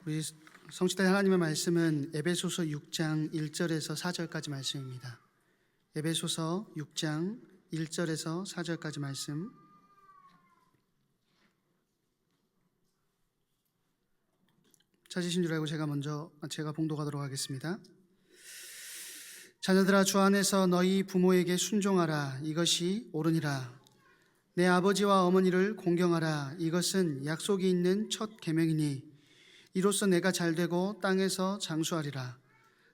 우리 성취된 하나님의 말씀은 에베소서 6장 1절에서 4절까지 말씀입니다. 에베소서 6장 1절에서 4절까지 말씀. 찾으신 줄 알고 제가 봉독하도록 하겠습니다. 자녀들아, 주 안에서 너희 부모에게 순종하라. 이것이 옳으니라. 내 아버지와 어머니를 공경하라. 이것은 약속이 있는 첫 계명이니 이로써 내가 잘되고 땅에서 장수하리라.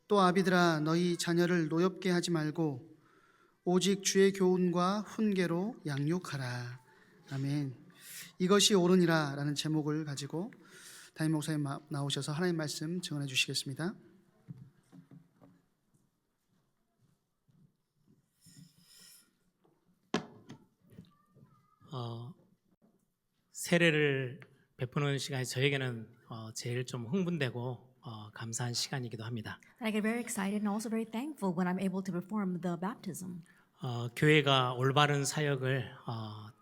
또 아비들아, 너희 자녀를 노엽게 하지 말고 오직 주의 교훈과 훈계로 양육하라. 아멘. 이것이 옳으니라 라는 제목을 가지고 담임 목사님 나오셔서 하나님 말씀 증언해 주시겠습니다. 세례를 베푸는 시간이 저에게는 제일 좀 흥분되고 감사한 시간이기도 합니다. I get very excited and also very thankful when I'm able to perform the baptism. 교회가 올바른 사역을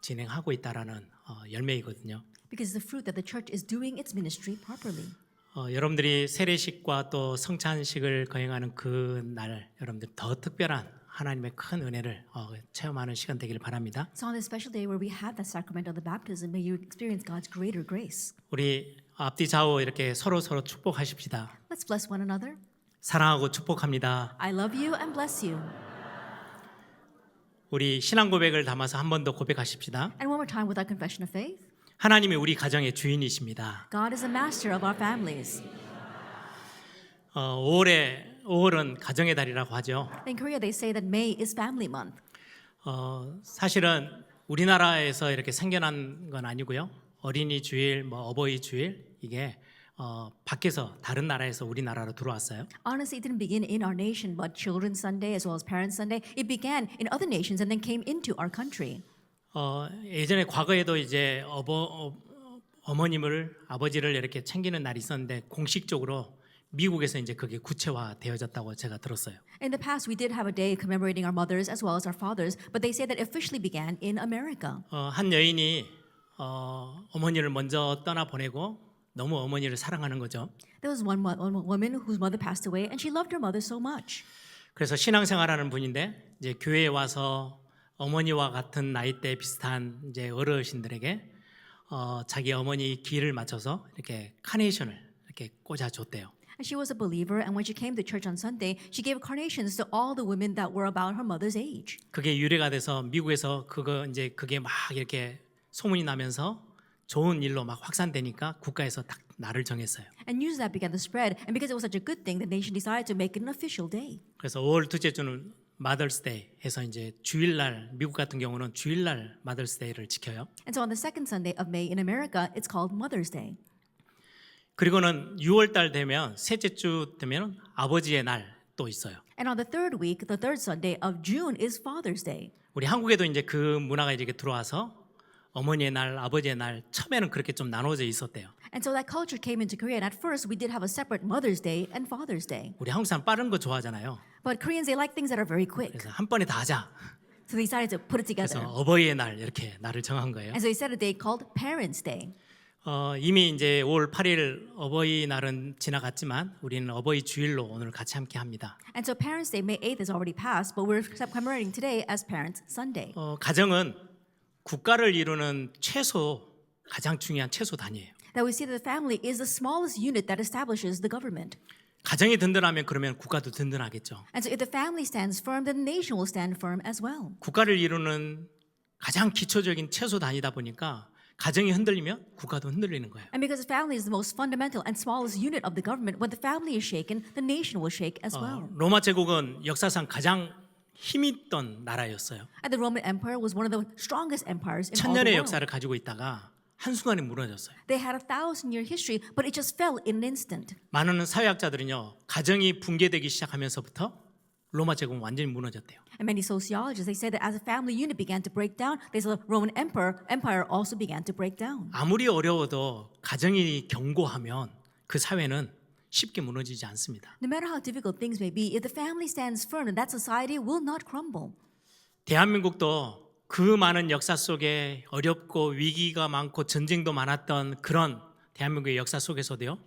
진행하고 있다라는 열매이거든요. Because the fruit that the church is doing its ministry properly. 여러분들이 세례식과 또 성찬식을 거행하는 그 날, 여러분들 더 특별한 하나님의 큰 은혜를 체험하는 시간 되기를 바랍니다. So on this special day where we have that sacrament of the baptism, may you experience God's greater grace. 우리 앞뒤 좌우 이렇게 서로 축복하십시다. Let's bless one another. 사랑하고 축복합니다. I love you and bless you. 우리 신앙 고백을 담아서 한 번 더 고백하십시다. And one more time with our confession of faith. 하나님이 우리 가정의 주인이십니다. God is the master of our families. 5월은 가정의 달이라고 하죠. In Korea, they say that May is family month. 사실은 우리나라에서 이렇게 생겨난 건 아니고요. 어린이 주일, 어버이 주일 이게 밖에서 다른 나라에서 우리나라로 들어왔어요. Honestly, it didn't begin in our nation, but Children's Sunday as well as Parents' Sunday, it began in other nations and then came into our country. 예전에 과거에도 이제 어머님을 아버지를 이렇게 챙기는 날이 있었는데 공식적으로 미국에서 이제 그게 구체화되어졌다고 제가 들었어요. In the past, we did have a day commemorating our mothers as well as our fathers, but they say that officially began in America. 한 여인이 어머니를 먼저 떠나 보내고 너무 어머니를 사랑하는 거죠. There was one woman whose mother passed away, and she loved her mother so much. 그래서 신앙생활하는 분인데 이제 교회에 와서 어머니와 같은 나이대 비슷한 이제 어르신들에게 자기 어머니 기를 맞춰서 이렇게 카네이션을 이렇게 꽂아줬대요. And she was a believer, and when she came to church on Sunday, she gave carnations to all the women that were about her mother's age. 그게 유래가 돼서 미국에서 그게 막 이렇게 소문이 나면서 좋은 일로 막 확산되니까 국가에서 딱 날을 정했어요. And news of that began to spread, and because it was such a good thing, the nation decided to make it an official day. 그래서 5월 둘째 주는 마더스데이 해서 이제 주일날 미국 같은 경우는 주일날 마더스데이를 지켜요. And so on the second Sunday of May in America, it's called Mother's Day. 그리고는 6월 달 되면 셋째 주 되면 아버지의 날 또 있어요. And on the third week, the third Sunday of June is Father's Day. 우리 한국에도 이제 그 문화가 이렇게 들어와서 어머니의 날, 아버지의 날 처음에는 그렇게 좀 나눠져 있었대요. And so that culture came into Korea. And at first, we did have a separate Mother's Day and Father's Day. 우리 한국 사람 빠른 거 좋아하잖아요. But Koreans, they like things that are very quick. 그래서 한 번에 다 하자. So they decided to put it 그래서 together. 어버이의 날 이렇게 날을 정한 거예요. And so they set a day called Parents' Day. 이미 이제 5월 8일 어버이날은 지나갔지만 우리는 어버이 주일로 오늘 같이 함께 합니다. And so Parents' Day, May 8th, is already passed, but we're commemorating today as Parents' Sunday. 가정은 국가를 이루는 가장 중요한 최소 단위예요. That we see that the family is the smallest unit that establishes the government. 가정이 든든하면 그러면 국가도 든든하겠죠. And so if the family stands firm, then the nation will stand firm as well. 국가를 이루는 가장 기초적인 최소 단위다 보니까 가정이 흔들리면 국가도 흔들리는 거예요. And because the family is the most fundamental and smallest unit of the government, when the family is shaken, the nation will shake as well. 로마 제국은 역사상 가장 힘있던 나라였어요. And the Roman Empire was one of the strongest empires in all the 천년의 world. 역사를 가지고 있다가 한순간에 무너졌어요. They had a 1,000-year history, but it just fell in an instant. 많은 사회학자들은요, 가정이 붕괴되기 시작하면서부터 로마 제국은 완전히 무너졌대요. And many sociologists, they say that as a family unit began to break down, the Roman Empire also began to break down. 아무리 어려워도 가정이 견고하면 그 사회는 쉽게 무너지지 않습니다. No matter how difficult things may be, if the family stands firm, then that society will not crumble. 대한민국도 그 많은 역사 속에 어렵고 위기가 많고 전쟁도 많았던 그런 대한민국의 역사 속에서도요,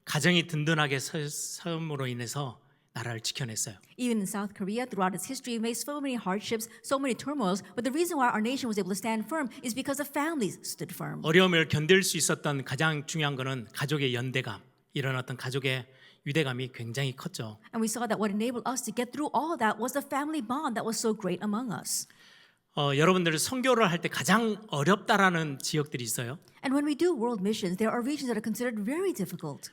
가정이 든든하게 섬으로 인해서 나라를 지켜냈어요. Even in South Korea, throughout its history, it faced so many hardships, so many turmoils. But the reason why our nation was able to stand firm is because the families stood firm. 어려움을 견딜 수 있었던 가장 중요한 거는 가족의 연대감, 이런 어떤 가족의 유대감이 굉장히 컸죠. And we saw that what enabled us to get through all of that was the family bond that was so great among us. 여러분들 선교를 할 때 가장 어렵다라는 지역들이 있어요. And when we do world missions, there are regions that are considered very difficult.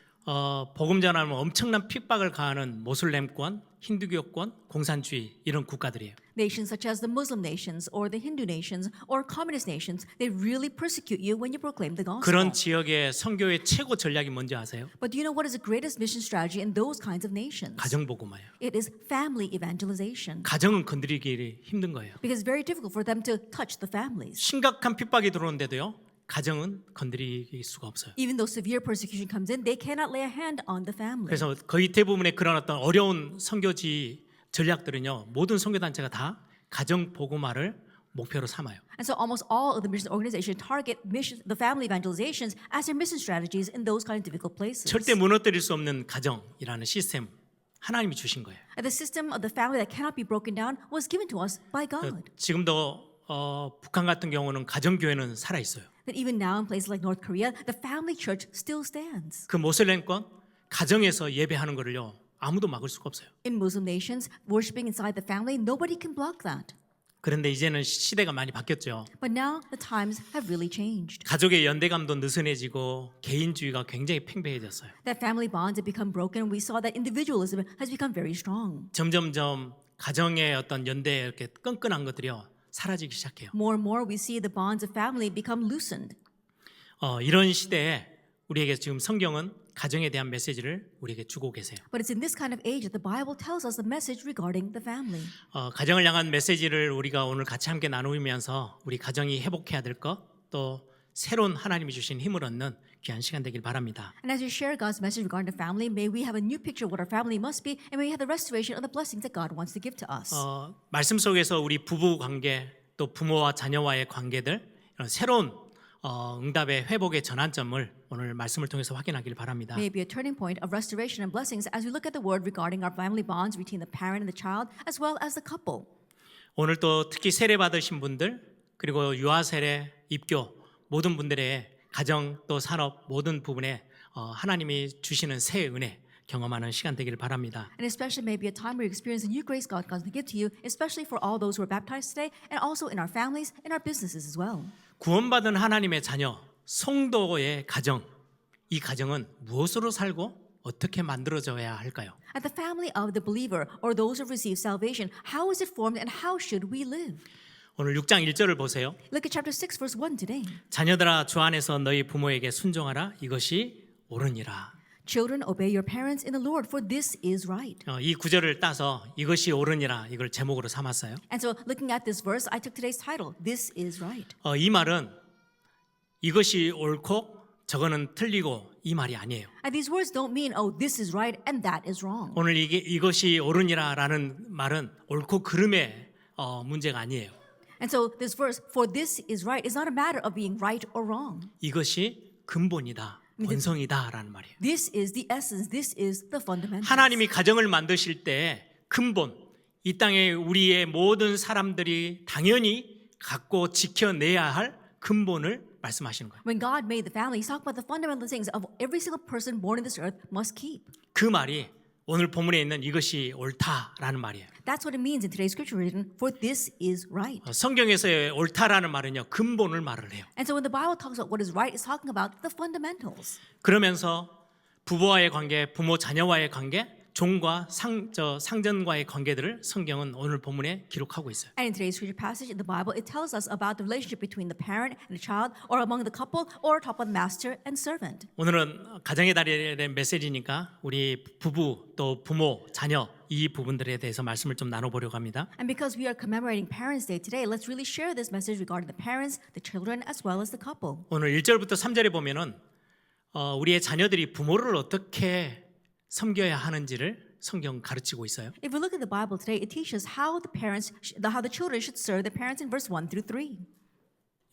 복음 전하면 엄청난 핍박을 가하는 모슬렘권, 힌두교권, 공산주의 이런 국가들이에요. Nations such as the Muslim nations or the Hindu nations or communist nations, they really persecute you when you proclaim the gospel. 그런 지역의 선교의 최고 전략이 뭔지 아세요? But do you know what is the greatest mission strategy in those kinds of nations? 가정 복음화예요. It is family evangelization. 가정은 건드리기 힘든 거예요. Because it's very difficult for them to touch the families. 심각한 핍박이 들어오는데도요. 가정은 건드릴 수가 없어요. Even though severe persecution comes in, they cannot lay a hand on the family. 그래서 거의 대부분의 그런 어떤 어려운 선교지 전략들은요. 모든 선교단체가 다 가정 복음화를 목표로 삼아요. And so almost all of the mission organizations target mission, the family evangelizations as their mission strategies in those kind of difficult places. 절대 무너뜨릴 수 없는 가정이라는 시스템 하나님이 주신 거예요. And the system of the family that cannot be broken down was given to us by God. 지금도 북한 같은 경우는 가정교회는 살아 있어요. That even now in places like North Korea, the family church still stands. 그 모슬렘권 가정에서 예배하는 거를요. 아무도 막을 수가 없어요. In Muslim nations, worshiping inside the family, nobody can block that. 그런데 이제는 시대가 많이 바뀌었죠. But now the times have really changed. 가족의 연대감도 느슨해지고 개인주의가 굉장히 팽배해졌어요. That family bonds have become broken. We saw that individualism has become very strong. 점점점 가정의 어떤 연대 이렇게 끈끈한 것들이요. 사라지기 시작해요. More and more we see the bonds of family become loosened. 이런 시대에 우리에게 지금 성경은 가정에 대한 메시지를 우리에게 주고 계세요. But it's in this kind of age that the Bible tells us the message regarding the family. 가정을 향한 메시지를 우리가 오늘 같이 함께 나누면서 우리 가정이 회복해야 될 것, 또 새로운 하나님이 주신 힘을 얻는 귀한 시간 되길 바랍니다. And as we share God's message regarding the family, may we have a new picture of what our family must be, and may we have the restoration of the blessings that God wants to give to us. 말씀 속에서 우리 부부 관계, 또 부모와 자녀와의 관계들, 이런 새로운 응답의 회복의 전환점을 오늘 말씀을 통해서 확인하길 바랍니다. May it be a turning point of restoration and blessings as we look at the word regarding our family bonds between the parent and the child, as well as the couple. 오늘 또 특히 세례 받으신 분들, 그리고 유아 세례, 입교 모든 분들의 가정 또 산업 모든 부분에 하나님이 주시는 새 은혜 경험하는 시간 되기를 바랍니다. And especially maybe a time where you experience a new grace God wants to give to you, especially for all those who are baptized today, and also in our families, in our businesses as well. 구원받은 하나님의 자녀, 성도의 가정, 이 가정은 무엇으로 살고 어떻게 만들어져야 할까요? At the family of the believer or those who have received salvation, how is it formed and how should we live? 오늘 6장 1절을 보세요. Look at chapter 6, verse 1 today. 자녀들아 주 안에서 너희 부모에게 순종하라. 이것이 옳으니라. Children, obey your parents in the Lord, for this is right. 이 구절을 따서 이것이 옳으니라 이걸 제목으로 삼았어요. And so looking at this verse, I took today's title, This is right. 이 말은 이것이 옳고 저거는 틀리고 이 말이 아니에요. And these words don't mean, oh, this is right and that is wrong. 오늘 이것이 옳으니라라는 말은 옳고 그름의 문제가 아니에요. And so this verse, for this is right, is not a matter of being right or wrong. 이것이 근본이다, 본성이다라는 말이에요. This is the essence. This is the fundamental. 하나님이 가정을 만드실 때 근본, 이 땅에 우리의 모든 사람들이 당연히 갖고 지켜내야 할 근본을 말씀하시는 거예요. When God made the family, He's talking about the fundamental things of every single person born in this earth must keep. 그 말이 오늘 본문에 있는 이것이 옳다라는 말이에요. That's what it means in today's scripture reading, for this is right. 성경에서의 옳다라는 말은요, 근본을 말을 해요. And so when the Bible talks about what is right, it's talking about the fundamentals. 그러면서 부부와의 관계, 부모 자녀와의 관계, 종과 상전과의 관계들을 성경은 오늘 본문에 기록하고 있어요. And in today's scripture passage in the Bible, it tells us about the relationship between the parent and the child, or among the couple, or top of the master and servant. 오늘은 가정의 달의 메시지니까 우리 부부 또 부모, 자녀 이 부분들에 대해서 말씀을 좀 나눠보려고 합니다. And because we are commemorating Parents' Day today, let's really share this message regarding the parents, the children, as well as the couple. 오늘 1절부터 3절에 보면은 우리의 자녀들이 부모를 어떻게 섬겨야 하는지를 성경 가르치고 있어요. If we look at the Bible today, it teaches how the children should serve the parents in verse 1 through 3.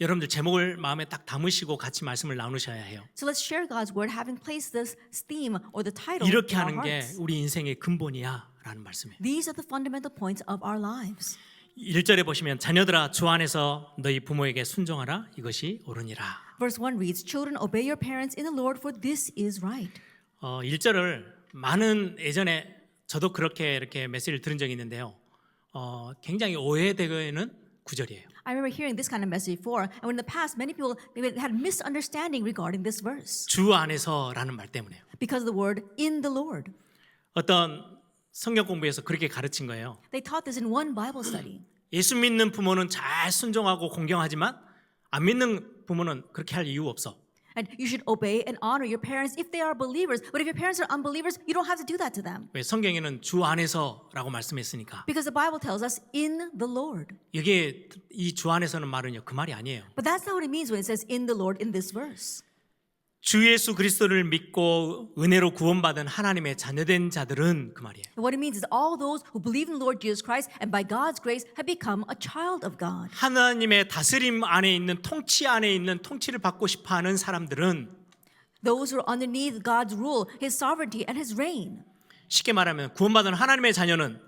여러분들 제목을 마음에 딱 담으시고 같이 말씀을 나누셔야 해요. So let's share God's word, having placed this theme or the title 이렇게 in our 하는 게 hearts. 우리 인생의 근본이야라는 말씀이에요. These are the fundamental points of our lives. 1절에 보시면 자녀들아 주 안에서 너희 부모에게 순종하라 이것이 옳으니라. Verse 1 reads, Children, obey your parents in the Lord, for this is right. 1절을 많은 예전에 저도 그렇게 이렇게 메시지를 들은 적이 있는데요. 굉장히 오해되는 구절이에요. I remember hearing this kind of message before, and when in the past many people they had misunderstanding regarding this verse 주 안에서라는 말 때문에요. because of the word in the Lord. 어떤 성경 공부에서 그렇게 가르친 거예요. They taught this in one Bible study. 예수 믿는 부모는 잘 순종하고 공경하지만 안 믿는 부모는 그렇게 할 이유 없어. And you should obey and honor your parents if they are believers. But if your parents are unbelievers, you don't have to do that to them. 왜 성경에는 주 안에서라고 말씀했으니까. Because the Bible tells us in the Lord. 이게 이 주 안에서는 말은요 그 말이 아니에요. But that's not what it means when it says in the Lord in this verse. 주 예수 그리스도를 믿고 은혜로 구원받은 하나님의 자녀된 자들은 그 말이에요. And what it means is all those who believe in the Lord Jesus Christ and by God's grace have become a child of God. 하나님의 다스림 안에 있는 통치 안에 있는 통치를 받고 싶어하는 사람들은 Those who are underneath God's rule, His sovereignty and His reign. 쉽게 말하면 구원받은 하나님의 자녀는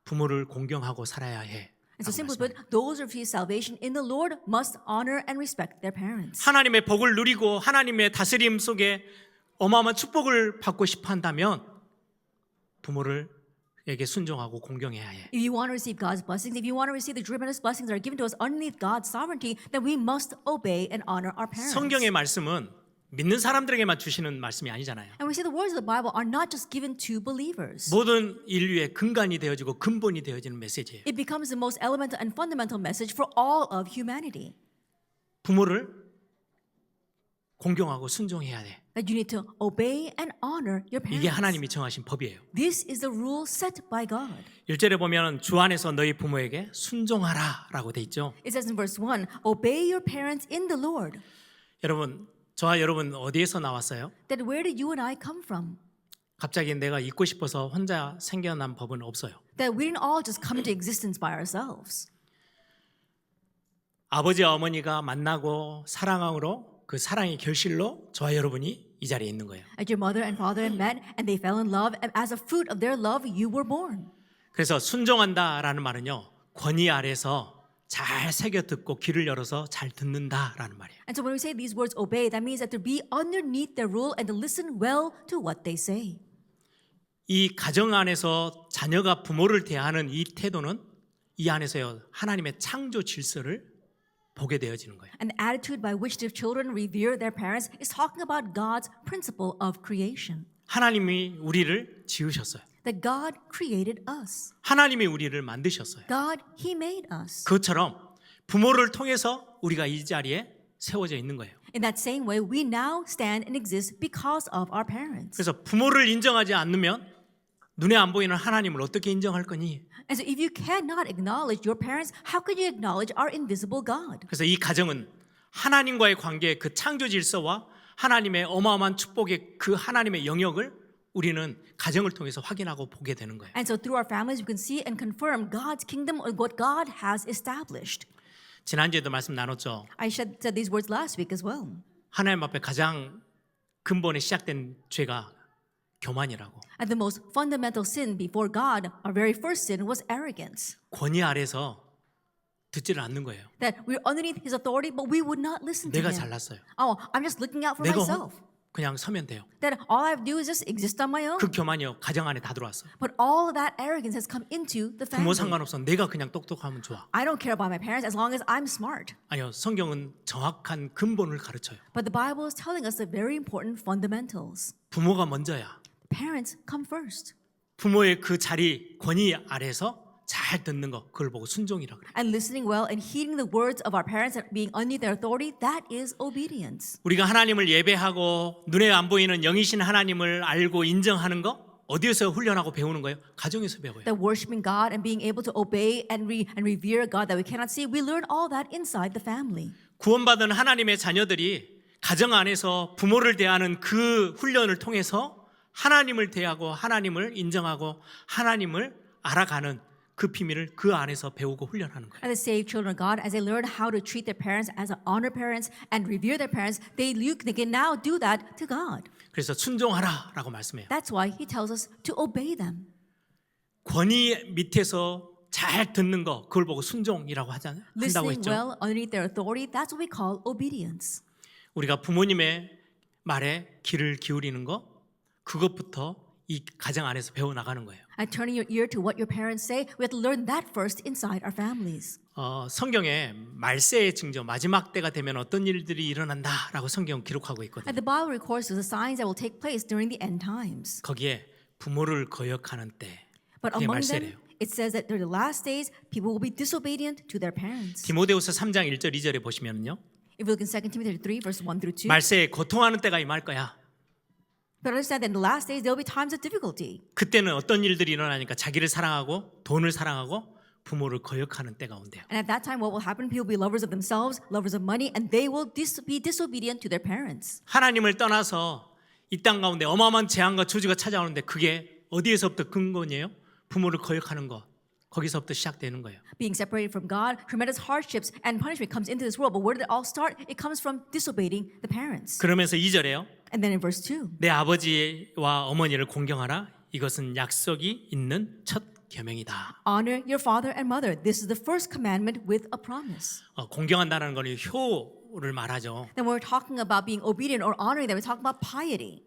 부모를 공경하고 살아야 해. And so simply put, those who receive salvation in the Lord must honor and respect their parents. 하나님의 복을 누리고 하나님의 다스림 속에 어마어마한 축복을 받고 싶어 한다면 부모를에게 순종하고 공경해야 해. If you want to receive God's blessings, if you want to receive the tremendous blessings that are given to us underneath God's sovereignty, then we must obey and honor our parents. 성경의 말씀은 믿는 사람들에게만 주시는 말씀이 아니잖아요. And we see the words of the Bible are not just given to believers. 모든 인류의 근간이 되어지고 근본이 되어지는 메시지예요. It becomes the most elemental and fundamental message for all of humanity. 부모를 공경하고 순종해야 돼. That you need to obey and honor your 이게 parents. 하나님이 정하신 법이에요. This is the rule set by God. 1절에 보면 주 안에서 너희 부모에게 순종하라라고 돼 있죠. It says in verse 1, obey your parents in the Lord. 여러분, 저와 여러분 어디에서 나왔어요? That where did you and I come from? 갑자기 내가 있고 싶어서 혼자 생겨난 법은 없어요. That we didn't all just come into existence by ourselves. 아버지와 어머니가 만나고 사랑으로 그 사랑의 결실로 저와 여러분이 이 자리에 있는 거예요. And your mother and father met and they fell in love and as a fruit of their love you were born. 그래서 순종한다라는 말은요. 권위 아래서 잘 새겨 듣고 귀를 열어서 잘 듣는다라는 말이에요. And so when we say these words obey, that means that to be underneath their rule and to listen well to what they say. 이 가정 안에서 자녀가 부모를 대하는 이 태도는 이 안에서요. 하나님의 창조 질서를 보게 되어지는 거예요. And the attitude by which their children revere their parents is talking about God's principle of creation. 하나님이 우리를 지으셨어요. That God created us. 하나님이 우리를 만드셨어요. God, He made us. 그것처럼 부모를 통해서 우리가 이 자리에 세워져 있는 거예요. In that same way, we now stand and exist because of our parents. 그래서 부모를 인정하지 않으면 눈에 안 보이는 하나님을 어떻게 인정할 거니? And so if you cannot acknowledge your parents, how could you acknowledge our invisible God? 그래서 이 가정은 하나님과의 관계의 그 창조 질서와 하나님의 어마어마한 축복의 그 하나님의 영역을 우리는 가정을 통해서 확인하고 보게 되는 거예요. And so through our families, we can see and confirm God's kingdom and what God has established. 지난주에도 말씀 나눴죠. I said these words last week as well. 하나님 앞에 가장 근본에 시작된 죄가 교만이라고. And the most fundamental sin before God, our very first sin, was arrogance. 권위 아래서 듣지를 않는 거예요. That we're underneath His authority, but we would not listen to 내가 Him. 잘났어요. Oh, I'm just looking out for 내가 myself. 그냥 서면 돼요. That all I have to do is just exist on my own. 그 교만이요 가정 안에 다 들어왔어. But all of that arrogance has come into the 부모 family. 상관없어. 내가 그냥 똑똑하면 좋아. I don't care about my parents as long as I'm smart. 아니요, 성경은 정확한 근본을 가르쳐요. But the Bible is telling us the very important fundamentals. 부모가 먼저야. Parents come first. 부모의 그 자리 권위 아래서 잘 듣는 거 그걸 보고 순종이라고 그래요. And listening well and heeding the words of our parents and being underneath their authority, that is obedience. 우리가 하나님을 예배하고 눈에 안 보이는 영이신 하나님을 알고 인정하는 거 어디에서 훈련하고 배우는 거예요? 가정에서 배워요. That worshiping God and being able to obey and revere God that we cannot see, we learn all that inside the family. 구원받은 하나님의 자녀들이 가정 안에서 부모를 대하는 그 훈련을 통해서 하나님을 대하고 하나님을 인정하고 하나님을 알아가는 그 비밀을 그 안에서 배우고 훈련하는 거예요. And the saved children of God, as they learn how to treat their parents, as to honor parents and revere their parents, they can now do that to God. 그래서 순종하라라고 말씀해요. That's why he tells us to obey them. 권위 밑에서 잘 듣는 거 그걸 보고 순종이라고 한다고 Listening 했죠. well underneath their authority, that's what we call obedience. 우리가 부모님의 말에 귀를 기울이는 거 그것부터 이 가정 안에서 배워 나가는 거예요. And turning your ear to what your parents say, we have to learn that first inside our families. 성경에 말세의 징조 마지막 때가 되면 어떤 일들이 일어난다라고 성경은 기록하고 있거든요. And the Bible records the signs that will take place during the end times. 거기에 부모를 거역하는 때 But 그게 among them, 말세래요. it says that during the last days, people will be disobedient to their parents. 디모데후서 3장 1절 2절에 보시면요. If we look in 2 Timothy 3, verse 1 through 2, 말세에 고통하는 때가 임할 거야. but understand that in the last days, there will be times of difficulty. 그때는 어떤 일들이 일어나니까 자기를 사랑하고 돈을 사랑하고 부모를 거역하는 때가 온대요. And at that time, what will happen? People will be lovers of themselves, lovers of money, and they will be disobedient to their parents. 하나님을 떠나서 이 땅 가운데 어마어마한 재앙과 저주가 찾아오는데 그게 어디에서부터 근본이에요? 부모를 거역하는 것. 거기서부터 시작되는 거예요. Being separated from God, tremendous hardships and punishment comes into this world. But where did it all start? It comes from disobeying the parents. 그러면서 2절에요. And then in verse 2, 내 아버지와 어머니를 공경하라. 이것은 약속이 있는 첫 계명이다. honor your father and mother. This is the first commandment with a promise. 공경한다는 거는 효를 말하죠. Then when we're talking about being obedient or honoring them, we're talking about piety.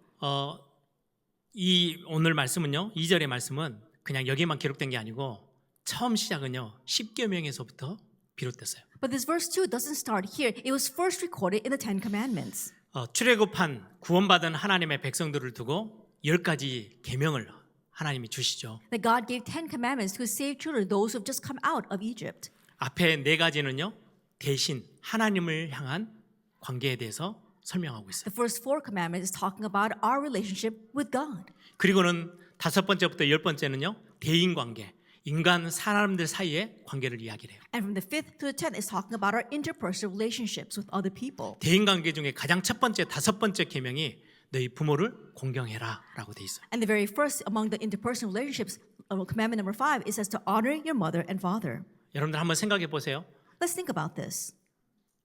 이 오늘 말씀은요. 2절의 말씀은 그냥 여기에만 기록된 게 아니고 처음 시작은요. 10계명에서부터 비롯됐어요. But this verse 2 doesn't start here. It was first recorded in the Ten Commandments. 출애굽한 구원받은 하나님의 백성들을 두고 10가지 계명을 하나님이 주시죠. That God gave 10 commandments to his saved children, those who have just come out of Egypt. 앞에 4가지는요. 대신 하나님을 향한 관계에 대해서 설명하고 있어요. The first 4 commandments is talking about our relationship with God. 그리고는 5번째부터 10번째는요. 대인 관계, 인간 사람들 사이의 관계를 이야기를 해요. And from the 5th to the 10th is talking about our interpersonal relationships with other people. 대인 관계 중에 가장 첫 번째, 5번째 계명이 너희 부모를 공경해라라고 돼 있어요. And the very first among the interpersonal relationships, commandment number 5, it says to honor your mother and father. 여러분들 한번 생각해 보세요. Let's think about this.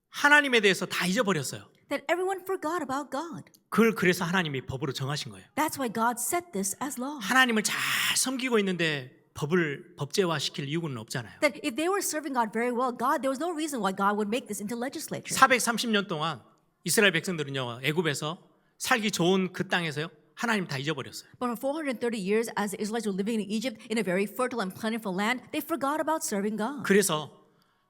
하나님에 대해서 다 잊어버렸어요. That everyone forgot about God. 그걸 그래서 하나님이 법으로 정하신 거예요. That's why God set this as law. 하나님을 잘 섬기고 있는데 법을 법제화시킬 이유는 없잖아요. That if they were serving God very well, there was no reason why God would make this into legislature. 430년 동안 이스라엘 백성들은요. 애굽에서 살기 좋은 그 땅에서요. 하나님 다 잊어버렸어요. But for 430 years, as the Israelites were living in Egypt in a very fertile and plentiful land, they forgot about serving God. 그래서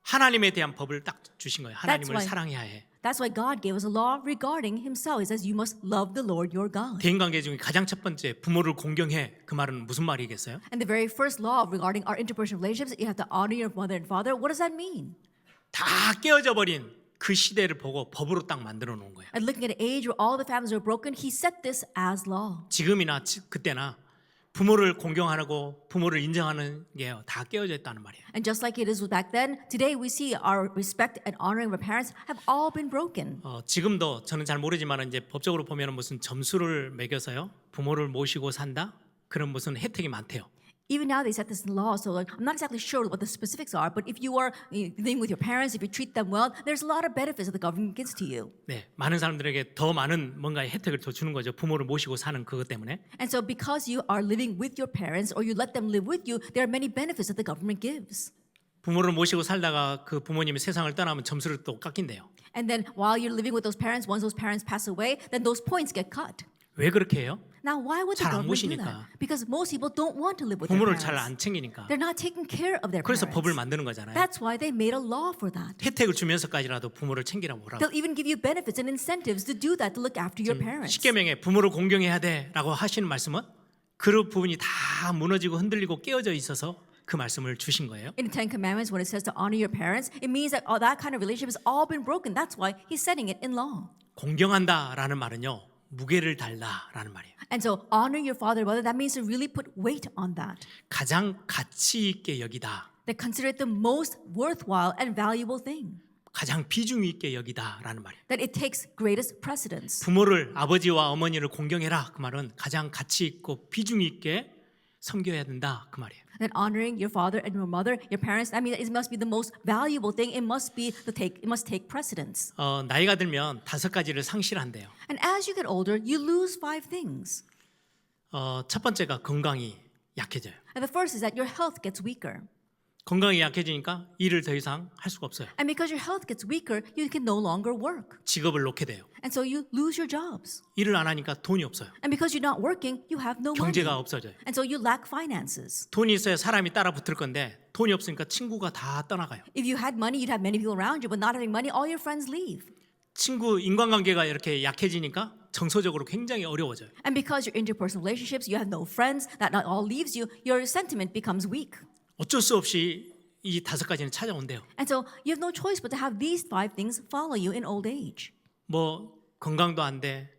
하나님에 대한 법을 딱 주신 거예요. 하나님을 why- 사랑해야 해. That's why God gave us a law regarding himself. It says you must love the Lord your God. 대인관계 중에 가장 첫 번째 부모를 공경해. 그 말은 무슨 말이겠어요? And the very first law regarding our interpersonal relationships, you have to honor your mother and father. What does that mean? 다 깨어져 버린 그 시대를 보고 법으로 딱 만들어 놓은 거예요. And looking at an age where all the families were broken, he set this as law. 지금이나 그때나 부모를 공경하고 부모를 인정하는 게 다 깨어져 있다는 말이에요. And just like it is back then, today we see our respect and honoring of our parents have all been broken. 지금도 저는 잘 모르지만 이제 법적으로 보면은 무슨 점수를 매겨서요 부모를 모시고 산다 그런 무슨 혜택이 많대요. Even now they set this in law, so I'm not exactly sure what the specifics are, but if you are living with your parents, if you treat them well, there's a lot of benefits that the government gives to you. 네, 많은 사람들에게 더 많은 뭔가의 혜택을 더 주는 거죠. 부모를 모시고 사는 그것 때문에. And so because you are living with your parents or you let them live with you, there are many benefits that the government gives. 부모를 모시고 살다가 그 부모님이 세상을 떠나면 점수를 또 깎인대요. And then while you're living with those parents, once those parents pass away, then those points get cut. 왜 그렇게 해요? Now, why would the 잘 안 government do 모시니까. that? Because most people don't want to live with their 부모를 parents. 잘 안 챙기니까. They're not taking care of their 그래서 parents. 법을 만드는 거잖아요. That's why they made a law for that. 혜택을 주면서까지라도 부모를 챙기라고 하라고. They'll even give you benefits and incentives to do that, to look after your parents. 10계명에 부모를 공경해야 돼라고 하시는 말씀은 그 부분이 다 무너지고 흔들리고 깨어져 있어서 그 말씀을 주신 거예요. In the Ten Commandments, when it says to honor your parents, it means that that kind of relationship has all been broken. That's why he's setting it in law. 공경한다라는 말은요. 무게를 달다라는 말이에요. And so honor your father and mother, that means to really put weight on that. 가장 가치 있게 여기다. They consider it the most worthwhile and valuable thing. 가장 비중 있게 여기다라는 말이에요. That it takes greatest precedence. 부모를 아버지와 어머니를 공경해라 그 말은 가장 가치 있고 비중 있게 섬겨야 된다 그 말이에요. That honoring your father and your mother, your parents, I mean, it must be the most valuable thing. It must take precedence. 나이가 들면 5가지를 상실한대요. And as you get older, you lose 5 things. 첫 번째가 건강이 약해져요. And the first is that your health gets weaker. 건강이 약해지니까 일을 더 이상 할 수가 없어요. And because your health gets weaker, you can no longer work. 직업을 놓게 돼요. And so you lose your jobs. 일을 안 하니까 돈이 없어요. And because you're not working, you have no money. 경제가 없어져요. And so you lack finances. 돈이 있어야 사람이 따라 붙을 건데 돈이 없으니까 친구가 다 떠나가요. If you had money, you'd have many people around you, but not having money, all your friends leave. 친구 인간관계가 이렇게 약해지니까 정서적으로 굉장히 어려워져요. And because you're interpersonal relationships, you have no friends, that not all leaves you, your sentiment becomes weak. 어쩔 수 없이 이 5가지는 찾아온대요. And so you have no choice but to have these 5 things follow you in old age. 뭐 건강도 안 돼,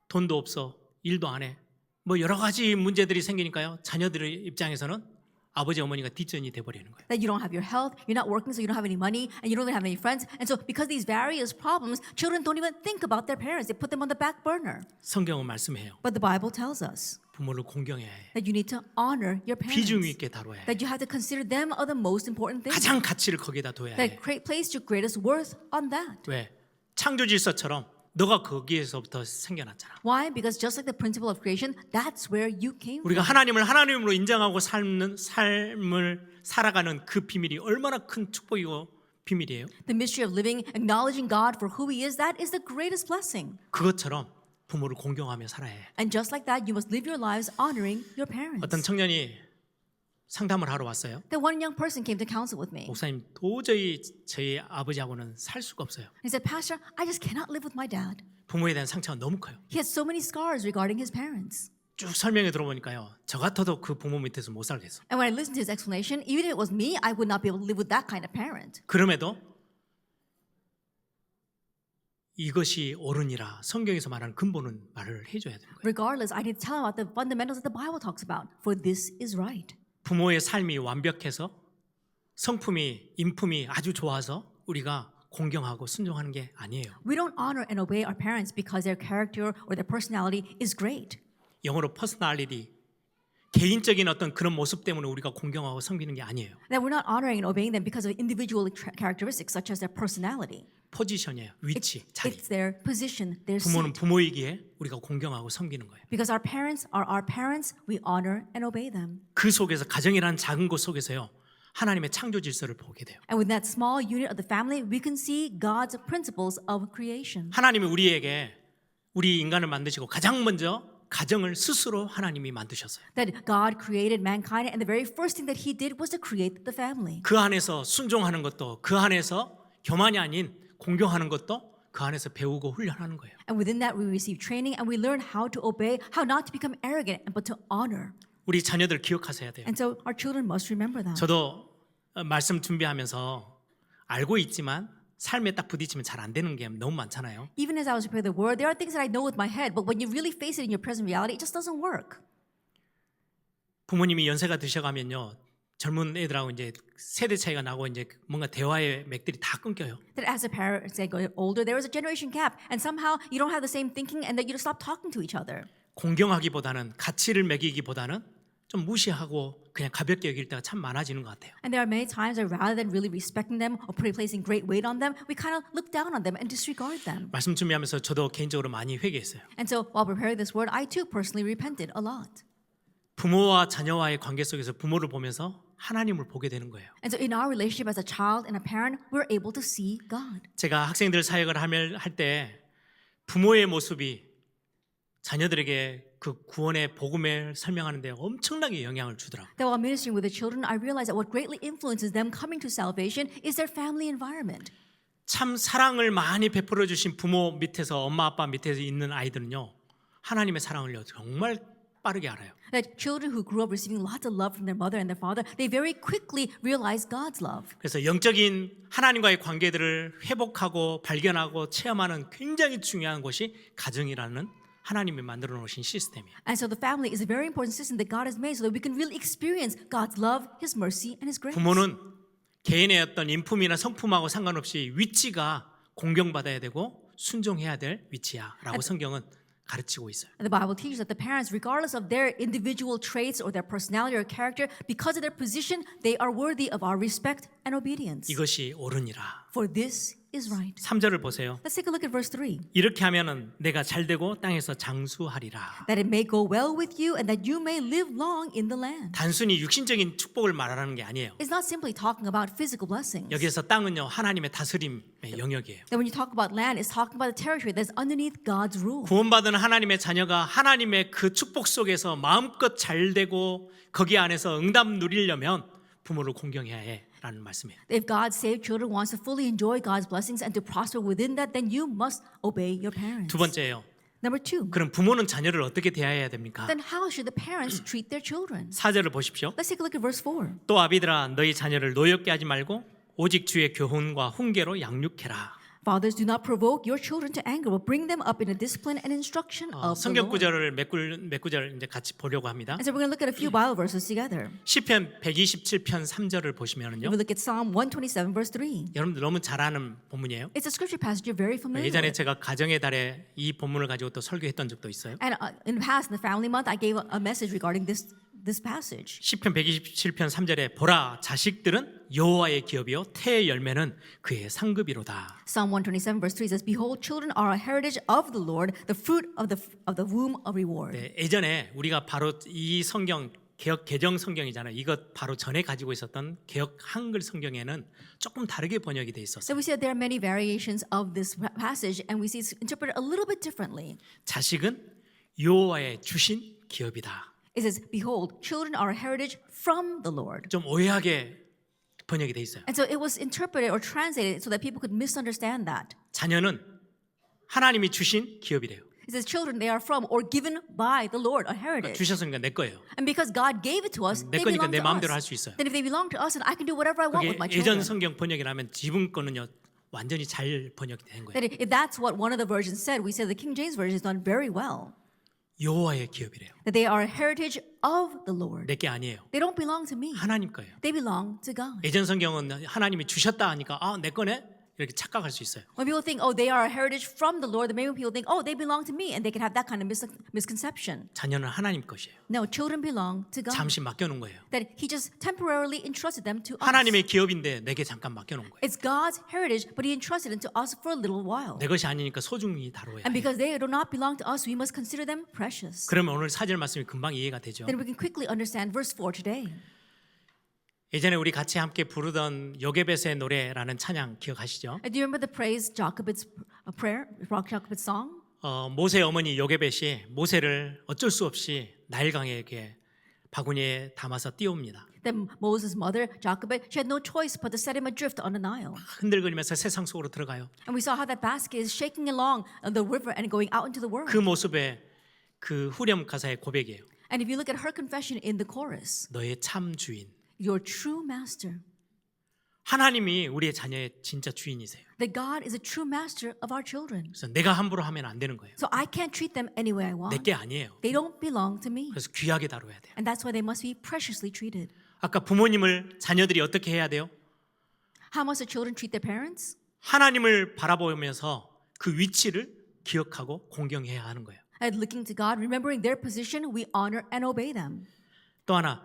돈도 없어, 일도 안 해. 뭐 여러 가지 문제들이 생기니까요. 자녀들의 입장에서는 아버지 어머니가 뒷전이 돼버리는 거예요. That you don't have your health, you're not working, so you don't have any money, and you don't have any friends. And so because these various problems, children don't even think about their parents. They put them on the back burner. 성경은 말씀해요. But the Bible tells us 부모를 공경해야 해. that you need to honor your parents. 비중 있게 다뤄야 해. That you have to consider them are the most important things. 가장 가치를 거기다 둬야 해. That place your greatest worth on that. 왜? 창조 질서처럼 너가 거기에서부터 생겨났잖아. Why? Because just like the principle of creation, that's where you came 우리가 from. 하나님을 하나님으로 인정하고 삶을 살아가는 그 비밀이 얼마나 큰 축복이고 비밀이에요. The mystery of living, acknowledging God for who He is, that is the greatest blessing. 그것처럼 부모를 공경하며 살아야 해. And just like that, you must live your lives honoring your parents. 어떤 청년이 상담을 하러 왔어요. That one young person came to counsel with me. 목사님 도저히 저희 아버지하고는 살 수가 없어요. He said, Pastor, I just cannot live with my dad. 부모에 대한 상처가 너무 커요. He had so many scars regarding his parents. 쭉 설명해 들어보니까요. 저 같아도 그 부모 밑에서 못 살겠어. And when I listened to his explanation, even if it was me, I would not be able to live with that kind of parent. 그럼에도 이것이 옳으니라 성경에서 말하는 근본은 말을 해줘야 되는 거예요. Regardless, I need to tell him about the fundamentals that the Bible talks about. For this is right. 부모의 삶이 완벽해서 성품이 인품이 아주 좋아서 우리가 공경하고 순종하는 게 아니에요. We don't honor and obey our parents because their character or their personality is great. 영어로 퍼스널리티 개인적인 어떤 그런 모습 때문에 우리가 공경하고 섬기는 게 아니에요. That we're not honoring and obeying them because of individual characteristics such as their personality. 포지션이에요. 위치, 자리. It's their position, their 부모는 seat. 부모이기에 우리가 공경하고 섬기는 거예요. Because our parents are our parents, we honor and obey them. 그 속에서 가정이라는 작은 곳 속에서요. 하나님의 창조 질서를 보게 돼요. And with that small unit of the family, we can see God's principles of creation. 하나님이 우리에게 우리 인간을 만드시고 가장 먼저 가정을 스스로 하나님이 만드셨어요. That God created mankind and the very first thing that He did was to create the family. 그 안에서 순종하는 것도 그 안에서 교만이 아닌 공경하는 것도 그 안에서 배우고 훈련하는 거예요. And within that we receive training and we learn how to obey, how not to become arrogant, but to honor. 우리 자녀들 기억하셔야 돼요. And so our children must remember that. 저도 말씀 준비하면서 알고 있지만 삶에 딱 부딪히면 잘 안 되는 게 너무 많잖아요. Even as I was preparing the word, there are things that I know with my head, but when you really face it in your present reality, it just doesn't work. 부모님이 연세가 드셔가면요. 젊은 애들하고 이제 세대 차이가 나고 이제 뭔가 대화의 맥들이 다 끊겨요. That as the parents get older, there is a generation gap, and somehow you don't have the same thinking, and that you just stop talking to each other. 공경하기보다는 가치를 매기기보다는 좀 무시하고 그냥 가볍게 여길 때가 참 많아지는 것 같아요. And there are many times that rather than really respecting them or placing great weight on them, we kind of look down on them and disregard them. 말씀 준비하면서 저도 개인적으로 많이 회개했어요. And so while preparing this word, I too personally repented a lot. 부모와 자녀와의 관계 속에서 부모를 보면서 하나님을 보게 되는 거예요. And so in our relationship as a child and a parent, we're able to see God. 제가 학생들 사역을 할 때 부모의 모습이 자녀들에게 그 구원의 복음을 설명하는데 엄청나게 영향을 주더라고요. That while ministering with the children, I realized that what greatly influences them coming to salvation is their family environment. 참 사랑을 많이 베풀어 주신 부모 밑에서 엄마 아빠 밑에서 있는 아이들은요. 하나님의 사랑을요. 정말 빠르게 알아요. That children who grew up receiving lots of love from their mother and their father, they very quickly realize God's love. 그래서 영적인 하나님과의 관계들을 회복하고 발견하고 체험하는 굉장히 중요한 것이 가정이라는 하나님이 만들어 놓으신 시스템이에요. And so the family is a very important system that God has made so that we can really experience God's love, His mercy, and His grace. 부모는 개인의 어떤 인품이나 성품하고 상관없이 위치가 공경받아야 되고 순종해야 될 위치야라고 성경은 가르치고 있어요. And the Bible teaches that the parents, regardless of their individual traits or their personality or character, because of their position, they are worthy of our respect and obedience. 이것이 옳으니라. For this is right. 3절을 보세요. Let's take a look at verse 3. 이렇게 하면은 내가 잘되고 땅에서 장수하리라. That it may go well with you and that you may live long in the land. 단순히 육신적인 축복을 말하는 게 아니에요. It's not simply talking about physical blessings. 여기에서 땅은요 하나님의 다스림의 영역이에요. That when you talk about land, it's talking about the territory that's underneath God's rule. 구원받은 하나님의 자녀가 하나님의 그 축복 속에서 마음껏 잘되고 거기 안에서 응답 누리려면 부모를 공경해야 해라는 말씀이에요. If God's saved children wants to fully enjoy God's blessings and to prosper within that, then you must obey your parents. 두 번째예요. Number 2. 그럼 부모는 자녀를 어떻게 대해야 됩니까? Then how should the parents treat their children? 4절을 보십시오. Let's take a look at verse 4. 또 아비들아 너희 자녀를 노엽게 하지 말고 오직 주의 교훈과 훈계로 양육해라. Fathers, do not provoke your children to anger, but bring them up in a discipline and instruction of the 성경 Lord. 구절을 몇 구절 이제 같이 보려고 합니다. And so we're going to look at a few Bible verses together. 시편 127편 3절을 We 보시면은요. look at Psalm 127, verse 3. 여러분들 너무 잘 아는 본문이에요. It's a scripture passage you're very familiar 예전에 with. 제가 가정의 달에 이 본문을 가지고 또 설교했던 적도 있어요. And in the past, in the family month, I gave a message regarding this passage. 시편 127편 3절에 보라 자식들은 여호와의 기업이요 태의 열매는 그의 상급이로다. Psalm 127, verse 3 says, Behold, children are a heritage of the Lord, the fruit of the womb of reward. 네, 예전에 우리가 바로 이 성경 개혁 개정 성경이잖아요. 이것 바로 전에 가지고 있었던 개혁 한글 성경에는 조금 다르게 번역이 돼 So 있었어요. we see that there are many variations of this passage, and we see it's interpreted a little bit differently. 자식은 여호와의 주신 기업이다. It says, Behold, children are a heritage from the Lord. 좀 오해하게 번역이 돼 있어요. And so it was interpreted or translated so that people could misunderstand that. 자녀는 하나님이 주신 기업이래요. It says, Children, they are from or given by the Lord, a heritage. 주셨으니까 내 거예요. And because God gave it to us, 내 they 거니까 belong 내 to 마음대로 할 us. 수 있어요. Then if they belong to us, then I can do whatever I want 그게 with my 예전 children. 성경 번역이라면 지금 거는요 완전히 잘 번역이 된 거예요. That if that's what one of the versions said, we say the King James Version is done very well. 여호와의 기업이래요. That they are a heritage of the Lord. 내 게 아니에요. They don't belong to me. 하나님 거예요. They belong to God. 예전 성경은 하나님이 주셨다 하니까 아, 내 거네? 이렇게 착각할 수 있어요. When people think, oh, they are a heritage from the Lord, then maybe people think, oh, they belong to me, and they can have that kind of misconception. 자녀는 하나님 것이에요. No, children belong to God. 잠시 맡겨놓은 거예요. That He just temporarily entrusted them to us. 하나님의 기업인데 내게 잠깐 맡겨놓은 거예요. It's God's heritage, but He entrusted it to us for a little while. 내 것이 아니니까 소중히 다뤄야 And 해요. because they do not belong to us, we must consider them precious. 그러면 오늘 4절 말씀이 금방 이해가 되죠. Then we can quickly understand verse 4 today. 예전에 우리 같이 함께 부르던 요게벳의 노래라는 찬양 기억하시죠? Do you remember the praise Jochebed's prayer, Jochebed's song? 모세 어머니 요게벳이 모세를 어쩔 수 없이 나일강에게 바구니에 담아서 띄웁니다. Then Moses' mother, Jochebed, she had no choice but to set him adrift on the Nile. 흔들거리면서 세상 속으로 들어가요. And we saw how that basket is shaking along the river and going out into the world. 그 모습에 그 후렴 가사의 고백이에요. And if you look at her confession in the chorus, 너의 참 주인. your true master, 하나님이 우리의 자녀의 진짜 주인이세요. that God is a true master of our children. 그래서 내가 함부로 하면 안 되는 거예요. So I can't treat them any way I 내 want. 게 아니에요. They don't belong to me. 그래서 귀하게 다뤄야 돼요. And that's why they must be preciously treated. 아까 부모님을 자녀들이 어떻게 해야 돼요? How must the children treat their parents? 하나님을 바라보면서 그 위치를 기억하고 공경해야 하는 거예요. And looking to God, remembering their position, we honor and obey them. 또 하나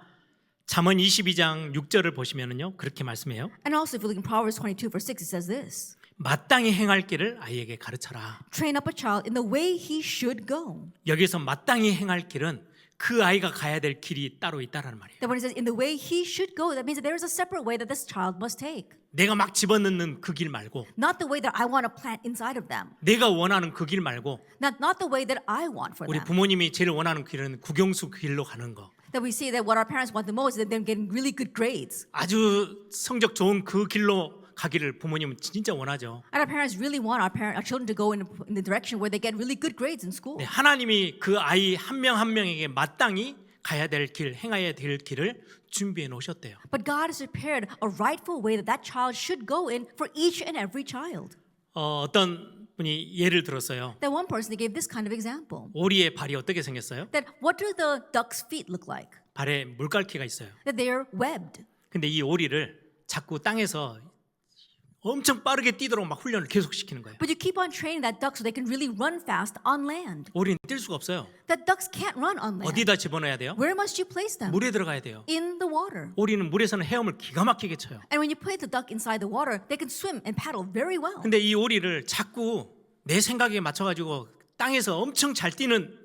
잠언 22장 6절을 보시면은요 그렇게 말씀해요. And also, if you look in Proverbs 22, verse 6, it says this. 마땅히 행할 길을 아이에게 가르쳐라. Train up a child in the way he should go. 여기서 마땅히 행할 길은 그 아이가 가야 될 길이 따로 있다라는 말이에요. That when it says in the way he should go, that means that there is a separate way that this child must take. 내가 막 집어넣는 그 길 말고 Not the way that I want to plant inside of them. 내가 원하는 그 길 말고 Not the way that I want for 우리 them. 부모님이 제일 원하는 길은 국영수 길로 가는 거. That we see that what our parents want the most is them getting really good grades. 아주 성적 좋은 그 길로 가기를 부모님은 진짜 원하죠. And our parents really want our children to go in the direction where they get really good grades in school. 네, 하나님이 그 아이 한 명 한 명에게 마땅히 가야 될 길, 행해야 될 길을 준비해 놓으셨대요. But God has prepared a rightful way that that child should go in for each and every child. 어떤 분이 예를 들었어요. That one person they gave this kind of example. 오리의 발이 어떻게 생겼어요? That what do the duck's feet look like? 발에 물갈퀴가 있어요. That they are webbed. 근데 이 오리를 자꾸 땅에서 엄청 빠르게 뛰도록 막 훈련을 계속 시키는 거예요. But you keep on training that duck so they can really run fast on land. 오리는 뛸 수가 없어요. That ducks can't run on land. 어디다 집어넣어야 돼요? Where must you place them? 물에 들어가야 돼요. In the water. 오리는 물에서는 헤엄을 기가 막히게 쳐요. And when you place the duck inside the water, they can swim and paddle very well. 근데 이 오리를 자꾸 내 생각에 맞춰가지고 땅에서 엄청 잘 뛰는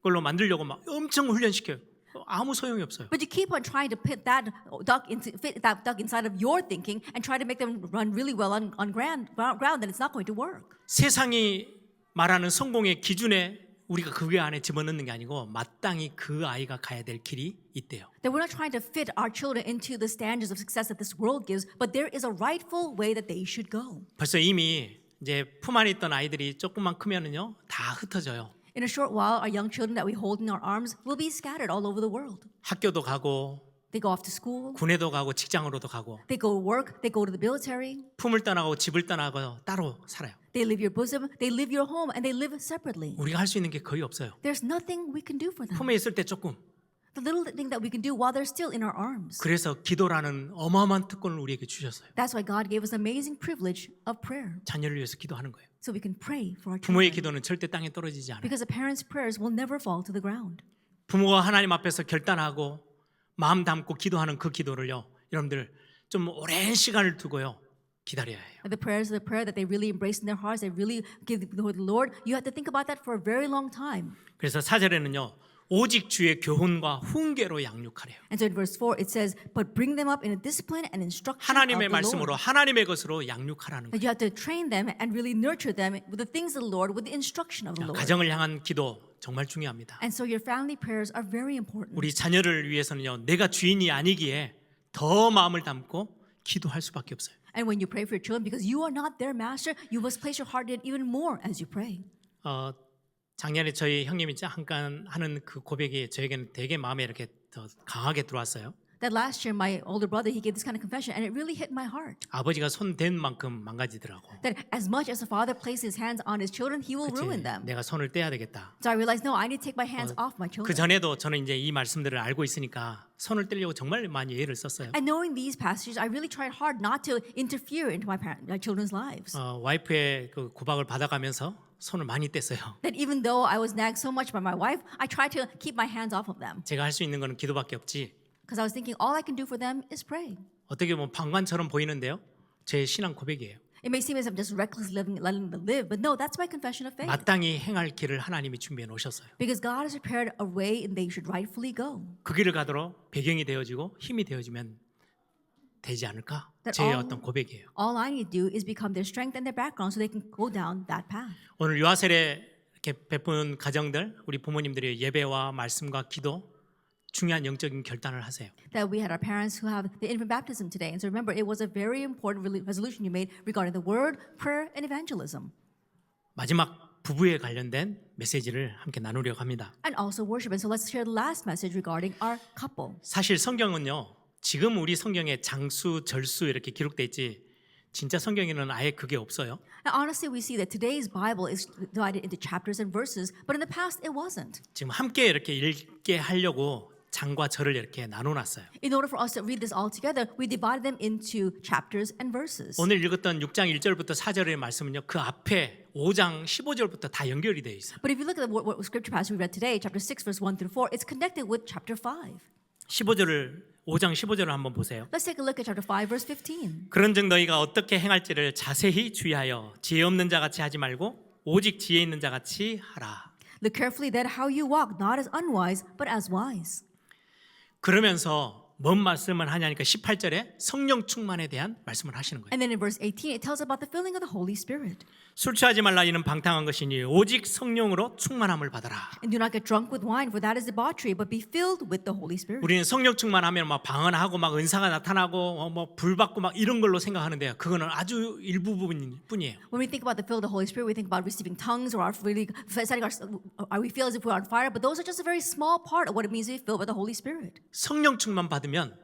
걸로 만들려고 막 엄청 훈련시켜요. 아무 소용이 없어요. But you keep on trying to fit that duck inside of your thinking and try to make them run really well on ground, then it's not going to work. 세상이 말하는 성공의 기준에 우리가 그 안에 집어넣는 게 아니고 마땅히 그 아이가 가야 될 길이 있대요. That we're not trying to fit our children into the standards of success that this world gives, but there is a rightful way that they should go. 벌써 이미 이제 품 안에 있던 아이들이 조금만 크면은요 다 흩어져요. In a short while, our young children that we hold in our arms will be scattered all over the world. 학교도 가고 They go off to school, 군에도 가고 직장으로도 가고 they go to work, they go to the military, 품을 떠나고 집을 떠나고 따로 살아요. they leave your bosom, they leave your home, and they live separately. 우리가 할 수 있는 게 거의 없어요. There's nothing we can do for them. 품에 있을 때 조금. The little thing that we can do while they're still in our arms. 그래서 기도라는 어마어마한 특권을 우리에게 주셨어요. That's why God gave us an amazing privilege of prayer. 자녀를 위해서 기도하는 거예요. So we can pray for our 부모의 children. 기도는 절대 땅에 떨어지지 않아요. Because a parent's prayers will never fall to the ground. 부모가 하나님 앞에서 결단하고 마음 담고 기도하는 그 기도를요. 여러분들 좀 오랜 시간을 두고요. 기다려야 해요. And the prayers of the prayer that they really embrace in their hearts, they really give before the Lord, you have to think about that for a very long time. 그래서 4절에는요. 오직 주의 교훈과 훈계로 양육하래요. And so in verse 4 it says, but bring them up in a discipline and instruction of 하나님의 the 말씀으로 Lord. 하나님의 것으로 양육하라는 That 거예요. you have to train them and really nurture them with the things of the Lord, with the instruction of the Lord. 가정을 향한 기도 정말 중요합니다. And so your family prayers are very important. 우리 자녀를 위해서는요. 내가 주인이 아니기에 더 마음을 담고 기도할 수밖에 없어요. And when you pray for your children, because you are not their master, you must place your heart in even more as you pray. 작년에 저희 형님이 잠깐 하는 그 고백이 저에게는 되게 마음에 이렇게 더 강하게 들어왔어요. That last year, my older brother, he gave this kind of confession, and it really hit my heart. 아버지가 손 댄 만큼 망가지더라고. That as much as a father places his hands on his children, he will ruin 그치? them. 내가 손을 떼야 되겠다. So I realized, no, I need to take my hands off my 그 children. 전에도 저는 이제 이 말씀들을 알고 있으니까 손을 떼려고 정말 많이 애를 썼어요. And knowing these passages, I really tried hard not to interfere into my children's lives. 와이프의 그 구박을 받아가면서 손을 많이 뗐어요. That even though I was nagged so much by my wife, I tried to keep my hands off of them. 제가 할 수 있는 거는 기도밖에 없지. Because I was thinking, all I can do for them is pray. 어떻게 보면 방관처럼 보이는데요. 제 신앙 고백이에요. It may seem as I'm just reckless living, letting them live, but no, that's my confession of faith. 마땅히 행할 길을 하나님이 준비해 놓으셨어요. Because God has prepared a way and they should rightfully go. 그 길을 가도록 배경이 되어지고 힘이 되어지면 되지 않을까? That 제 all- 어떤 고백이에요. All I need to do is become their strength and their background so they can go down that path. 오늘 유아세례 이렇게 베푼 가정들, 우리 부모님들이 예배와 말씀과 기도 중요한 영적인 결단을 하세요. That we had our parents who have the infant baptism today. And so remember, it was a very important resolution you made regarding the word, prayer, and evangelism. 마지막 부부에 관련된 메시지를 함께 나누려고 합니다. And also worship. And so let's share the last message regarding our couple. 사실 성경은요. 지금 우리 성경에 장수, 절수 이렇게 기록돼 있지 진짜 성경에는 아예 그게 없어요. Now, honestly, we see that today's Bible is divided into chapters and verses, but in the past, it wasn't. 지금 함께 이렇게 읽게 하려고 장과 절을 이렇게 나눠놨어요. In order for us to read this all together, we divided them into chapters and verses. 오늘 읽었던 6장 1절부터 4절의 말씀은요. 그 앞에 5장 15절부터 다 연결이 되어 있어요. But if you look at what scripture passage we read today, chapter 6, verse 1 through 4, it's connected with chapter 5. 5장 15절을 한번 보세요. Let's take a look at chapter 5, verse 15. 그런즉 너희가 어떻게 행할지를 자세히 주의하여 지혜 없는 자 같이 하지 말고 오직 지혜 있는 자 같이 하라. Look carefully that how you walk, not as unwise, but as wise. 그러면서 뭔 말씀을 하냐니까 18절에 성령 충만에 대한 말씀을 하시는 거예요. And then in verse 18, it tells about the filling of the Holy Spirit. 술 취하지 말라 이는 방탕한 것이니 오직 성령으로 충만함을 받아라. And do not get drunk with wine, for that is debauchery, but be filled with the Holy Spirit. 우리는 성령 충만하면 막 방언하고 막 은사가 나타나고 뭐 불 받고 막 이런 걸로 생각하는데요. 그거는 아주 일부분 뿐이에요. When we think about the fill of the Holy Spirit, we think about receiving tongues or really we feel as if we're on fire, but those are just a very small part of what it means to be filled with the Holy Spirit. 성령 충만 받으면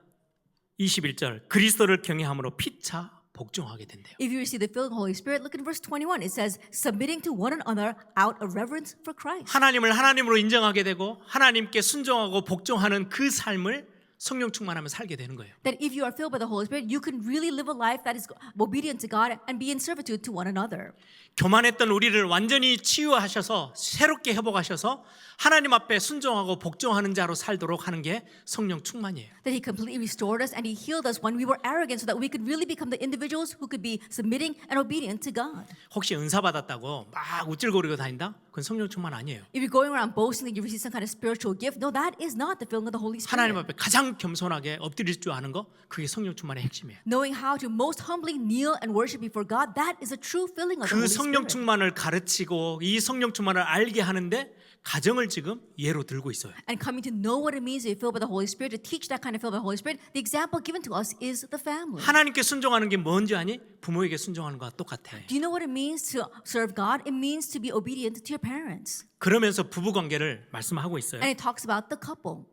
21절 그리스도를 경외함으로 피차 복종하게 된대요. If you receive the filling of the Holy Spirit, look in verse 21. It says, submitting to one another out of reverence for Christ. 하나님을 하나님으로 인정하게 되고 하나님께 순종하고 복종하는 그 삶을 성령 충만하면 살게 되는 거예요. That if you are filled by the Holy Spirit, you can really live a life that is obedient to God and be in servitude to one another. 교만했던 우리를 완전히 치유하셔서 새롭게 회복하셔서 하나님 앞에 순종하고 복종하는 자로 살도록 하는 게 성령 충만이에요. That He completely restored us and He healed us when we were arrogant so that we could really become the individuals who could be submitting and obedient to God. 혹시 은사 받았다고 막 우쭐거리고 다닌다? 그건 성령 충만 아니에요. If you're going around boasting that you received some kind of spiritual gift, no, that is not the filling of the Holy 하나님 Spirit. 앞에 가장 겸손하게 엎드릴 줄 아는 거 그게 성령 충만의 핵심이에요. Knowing how to most humbly kneel and worship before God, that is a true filling of the 그 Holy 성령 Spirit. 충만을 가르치고 이 성령 충만을 알게 하는데 가정을 지금 예로 들고 있어요. And coming to know what it means to be filled by the Holy Spirit, to teach that kind of filled by the Holy Spirit, the example given to us is the family. 하나님께 순종하는 게 뭔지 아니? 부모에게 순종하는 거와 똑같아. Do you know what it means to serve God? It means to be obedient to your parents. 그러면서 부부 관계를 말씀하고 있어요. And it talks about the couple.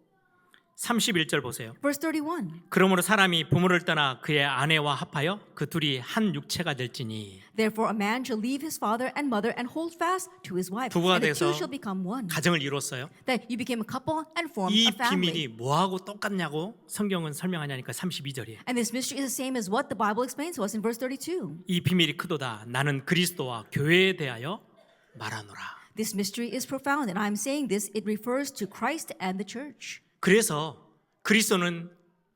31절 보세요. Verse 31. 그러므로 사람이 부모를 떠나 그의 아내와 합하여 그 둘이 한 육체가 될지니. Therefore a man shall leave his father and mother and hold fast to his wife, 부부가 and the two 돼서 shall become one. 가정을 이뤘어요. That you became a couple and formed 이 a family. 비밀이 뭐하고 똑같냐고 성경은 설명하냐니까 32절이에요. And this mystery is the same as what the Bible explains to us in verse 32. 이 비밀이 크도다. 나는 그리스도와 교회에 대하여 말하노라. This mystery is profound, and I'm saying this, it refers to Christ and the church. 그래서 그리스도는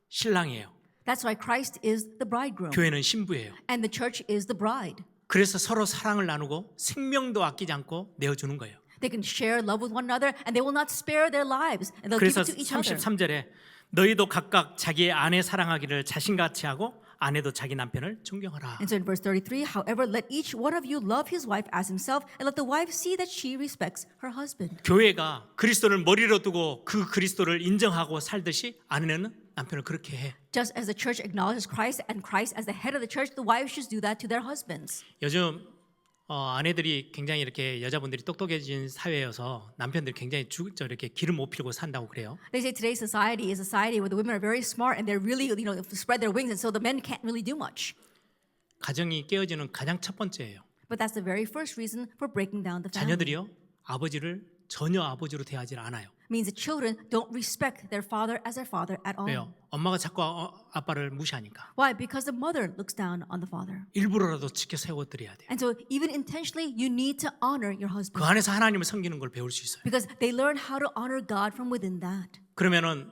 신랑이에요. That's why Christ is the bridegroom, 교회는 신부예요. and the church is the bride. 그래서 서로 사랑을 나누고 생명도 아끼지 않고 내어주는 거예요. They can share love with one another, and they will not spare their lives, and they'll give 그래서 it to each other. 33절에 너희도 각각 자기의 아내 사랑하기를 자신같이 하고 아내도 자기 남편을 존경하라. And so in verse 33, however, let each one of you love his wife as himself, and let the wife see that she respects her husband. 교회가 그리스도를 머리로 두고 그 그리스도를 인정하고 살듯이 아내는 남편을 그렇게 해. Just as the church acknowledges Christ and Christ as the head of the church, the wives should do that to their husbands. 요즘 아내들이 굉장히 이렇게 여자분들이 똑똑해진 사회여서 남편들이 굉장히 이렇게 기름 못 피우고 산다고 그래요. They say today's society is a society where the women are very smart and they're really, spread their wings, and so the men can't really do much. 가정이 깨어지는 가장 첫 번째예요. But that's the very first reason for breaking down the family. 자녀들이요 아버지를 전혀 아버지로 대하지 않아요. Means the children don't respect their father as their father at all. 왜요? 엄마가 자꾸 아빠를 무시하니까. Why? Because the mother looks down on the father. 일부러라도 지켜 세워드려야 돼요. And so even intentionally, you need to honor your 그 husband. 안에서 하나님을 섬기는 걸 배울 수 있어요. Because they learn how to honor God from within that. 그러면은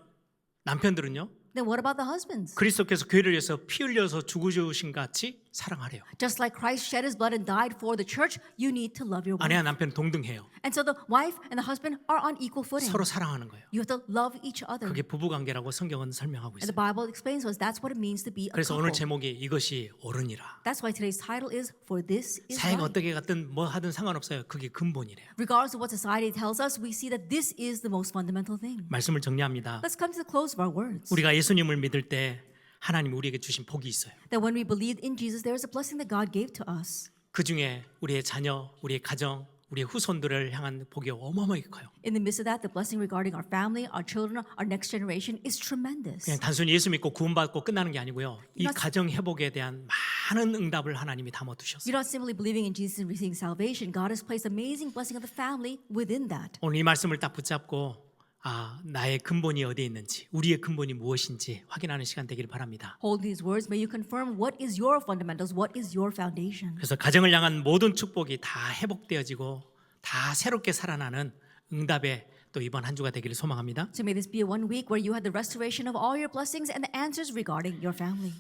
남편들은요 Then what about the husbands? 그리스도께서 교회를 위해서 피 흘려서 죽으신 같이 사랑하래요. Just like Christ shed his blood and died for the church, you need to love your wife. 아내와 남편 동등해요. And so the wife and the husband are on equal footing. 서로 사랑하는 거예요. You have to love each other. 그게 부부 관계라고 성경은 설명하고 And the 있어요. Bible explains to us that's what it means to be a 그래서 오늘 couple. 제목이 이것이 옳으니라. That's why today's title is For This is 사회가 Right. 어떻게 갔든 뭐 하든 상관없어요. 그게 근본이래요. Regardless of what society tells us, we see that this is the most fundamental thing. 말씀을 정리합니다. Let's come to the close of our words. 우리가 예수님을 믿을 때 하나님 우리에게 주신 복이 있어요. That when we believed in Jesus, there is a blessing that God gave to us. 그 중에 우리의 자녀, 우리의 가정, 우리의 후손들을 향한 복이 어마어마하게 커요. In the midst of that, the blessing regarding our family, our children, our next generation is tremendous. 그냥 단순히 예수 믿고 구원받고 끝나는 게 아니고요. 이 Not- 가정 회복에 대한 많은 응답을 하나님이 담아 두셨어요. You're not simply believing in Jesus and receiving salvation. God has placed amazing blessing of the family within that. 오늘 이 말씀을 딱 붙잡고 나의 근본이 어디에 있는지, 우리의 근본이 무엇인지 확인하는 시간 되기를 바랍니다. Hold these words. May you confirm what is your fundamentals, what is your foundation. 그래서 가정을 향한 모든 축복이 다 회복되어지고 다 새롭게 살아나는 응답의 또 이번 한 주가 되기를 소망합니다. So may this be a 1 week where you had the restoration of all your blessings and the answers regarding your family.